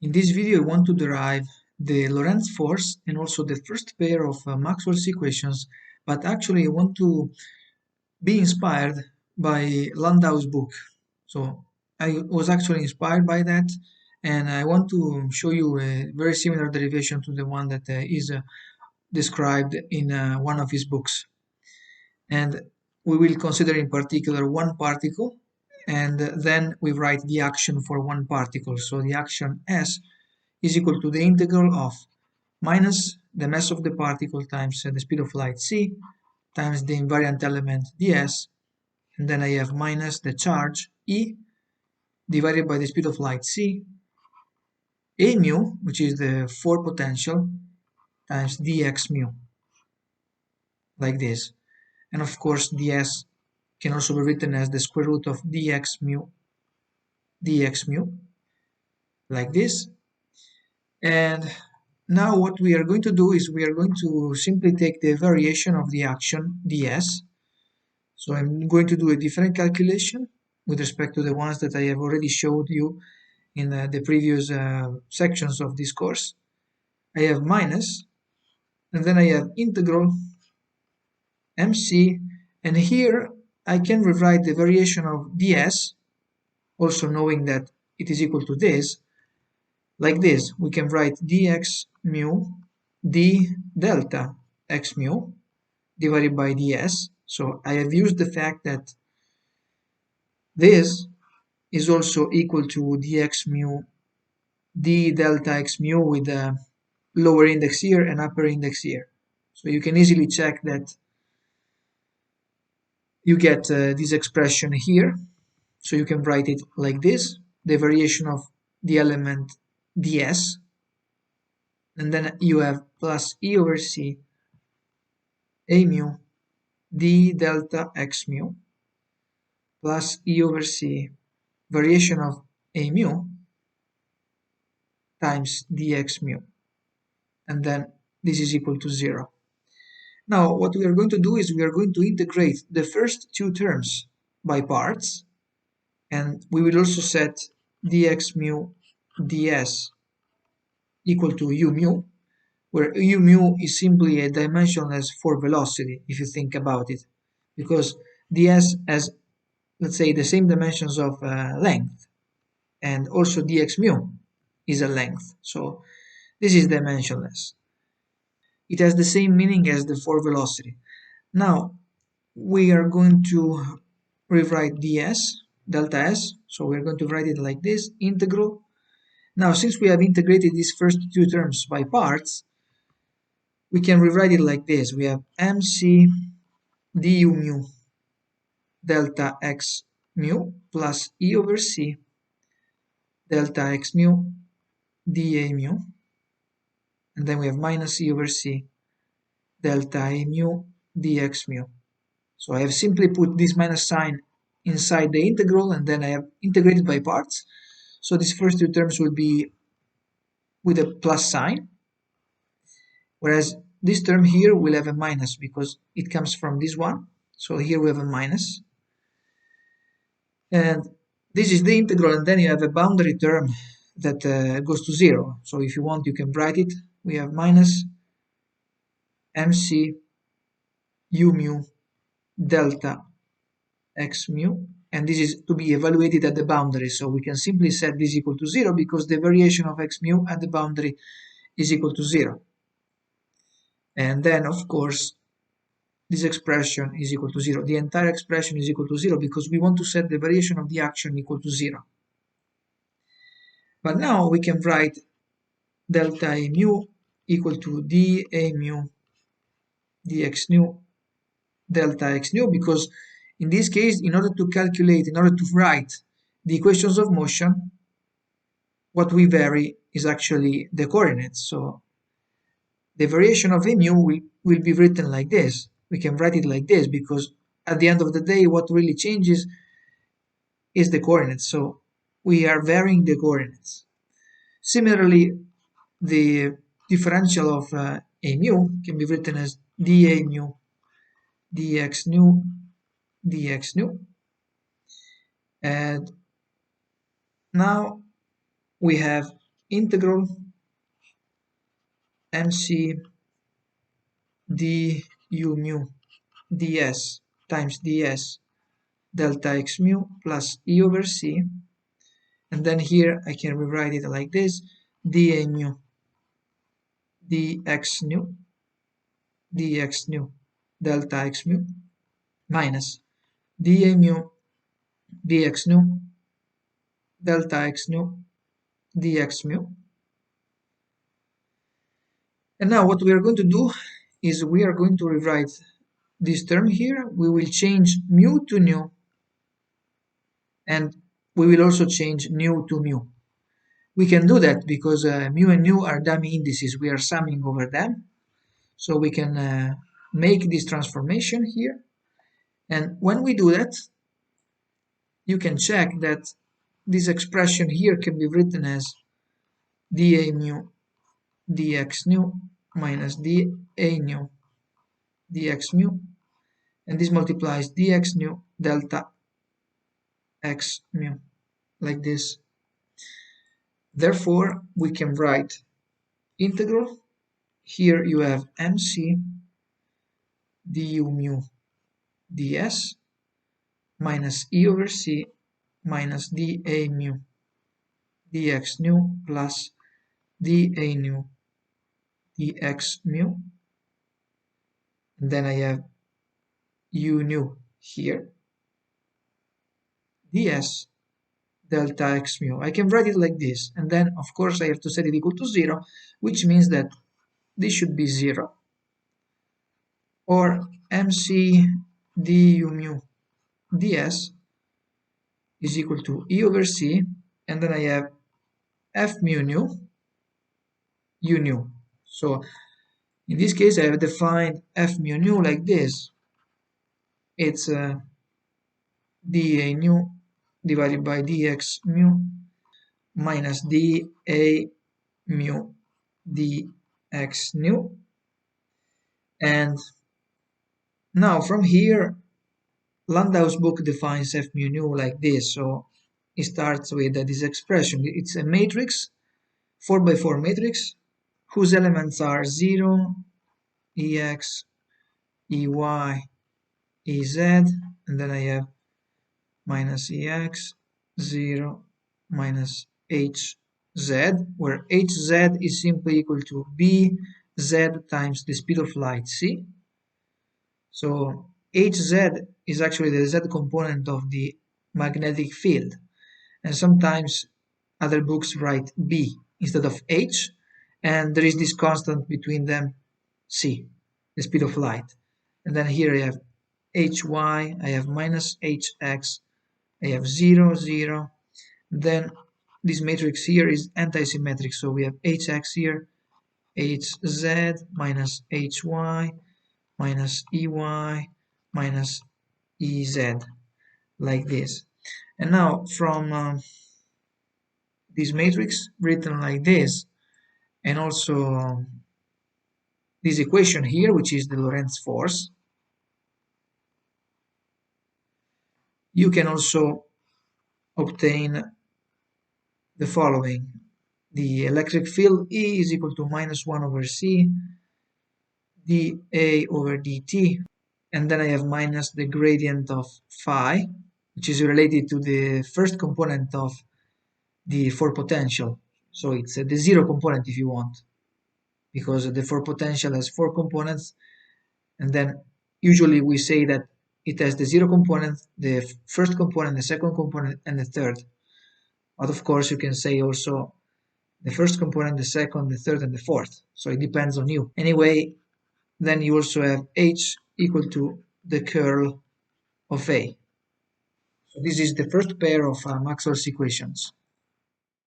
In this video, I want to derive the Lorentz force and also the first pair of Maxwell's equations, but actually I want to be inspired by Landau's book. So I was actually inspired by that, and I want to show you a very similar derivation to the one that is described in one of his books. And we will consider in particular one particle, and then we write the action for one particle. So the action S is equal to the integral of minus the mass of the particle times the speed of light c times the invariant element ds, and then I have minus the charge E divided by the speed of light c, a mu, which is the force potential, times dx mu, like this. And of course ds can also be written as the square root of dx mu, like this. And now what we are going to do is we are going to simply take the variation of the action ds. So I'm going to do a different calculation with respect to the ones that I have already showed you in the previous sections of this course. I have minus, and then I have integral mc, and here I can rewrite the variation of ds, also knowing that it is equal to this, like this. We can write dx mu d delta x mu divided by ds. So I have used the fact that this is also equal to dx mu d delta x mu with a lower index here and upper index here. So you can easily check that you get this expression here. So you can write it like this, the variation of the element ds, and then you have plus e over c a mu d delta x mu plus e over c variation of a mu times dx mu, and then this is equal to 0. Now what we are going to do is we are going to integrate the first two terms by parts, and we will also set dx mu ds equal to u mu, where u mu is simply a dimensionless for velocity, if you think about it, because ds has, let's say, the same dimensions of length, and also dx mu is a length, so this is dimensionless. It has the same meaning as the for velocity. Now we are going to rewrite ds delta s, so we're going to write it like this, integral. Now since we have integrated these first two terms by parts, we can rewrite it like this. We have mc du mu delta x mu plus e over c delta x mu dA mu, and then we have minus e over c delta a mu dx mu. So I have simply put this minus sign inside the integral, and then I have integrated by parts. So these first two terms will be with a plus sign, whereas this term here will have a minus because it comes from this one. So here we have a minus, and this is the integral, and then you have a boundary term that goes to 0. So if you want, you can write it. We have minus mc u mu delta x mu, and this is to be evaluated at the boundary. So we can simply set this equal to 0 because the variation of x mu at the boundary is equal to 0. And then, of course, this expression is equal to 0. The entire expression is equal to 0 because we want to set the variation of the action equal to 0. But now we can write delta a mu equal to dA mu dx nu delta x nu, because in this case, in order to write the equations of motion, what we vary is actually the coordinates. So the variation of a mu will be written like this. We can write it like this because at the end of the day, what really changes is the coordinates. So we are varying the coordinates. Similarly, the differential of a mu can be written as dA mu dx nu. And now we have integral mc du mu ds times ds delta x mu plus e over c, and then here I can rewrite it like this: dA mu dx nu delta x mu minus dA mu dx nu delta x nu dx mu. And now what we are going to do is we are going to rewrite this term here. We will change mu to nu, and we will also change nu to mu. We can do that because mu and nu are dummy indices. We are summing over them. So we can make this transformation here. And when we do that, you can check that this expression here can be written as dA mu dx nu minus dA nu dx mu, and this multiplies dx nu delta x mu, like this. Therefore, we can write integral. Here you have mc du mu ds minus e over c minus dA mu dx nu plus dA nu dx mu, and then I have u nu here ds delta x mu. I can write it like this, and then of course I have to set it equal to 0, which means that this should be 0, or mc du mu ds is equal to e over c, and then I have f mu nu u nu. So in this case I have defined f mu nu like this. It's dA nu divided by dx mu minus dA mu dx nu. And now from here, Landau's book defines f mu nu like this. So it starts with this expression. It's a matrix, 4x4 matrix, whose elements are 0, ex, ey, ez, and then I have minus ex, 0, minus hz, where hz is simply equal to bz times the speed of light, c. So hz is actually the z component of the magnetic field, and sometimes other books write b instead of h, and there is this constant between them, c, the speed of light. And then here I have hy, I have minus hx, I have 0, 0. Then this matrix here is anti-symmetric, so we have hx here, hz minus hy minus ey minus ez, like this. And now from this matrix written like this, and also this equation here, which is the Lorentz force, you can also obtain the following: the electric field E is equal to minus 1 over c dA over dt, and then I have minus the gradient of phi, which is related to the first component of the 4 potential. So it's the 0 component if you want, because the 4 potential has 4 components, and then usually we say that it has the 0 component, the first component, the second component, and the third. But of course you can say also the first component, the second, the third, and the fourth. So it depends on you. Anyway, then you also have h equal to the curl of A. So this is the first pair of Maxwell's equations.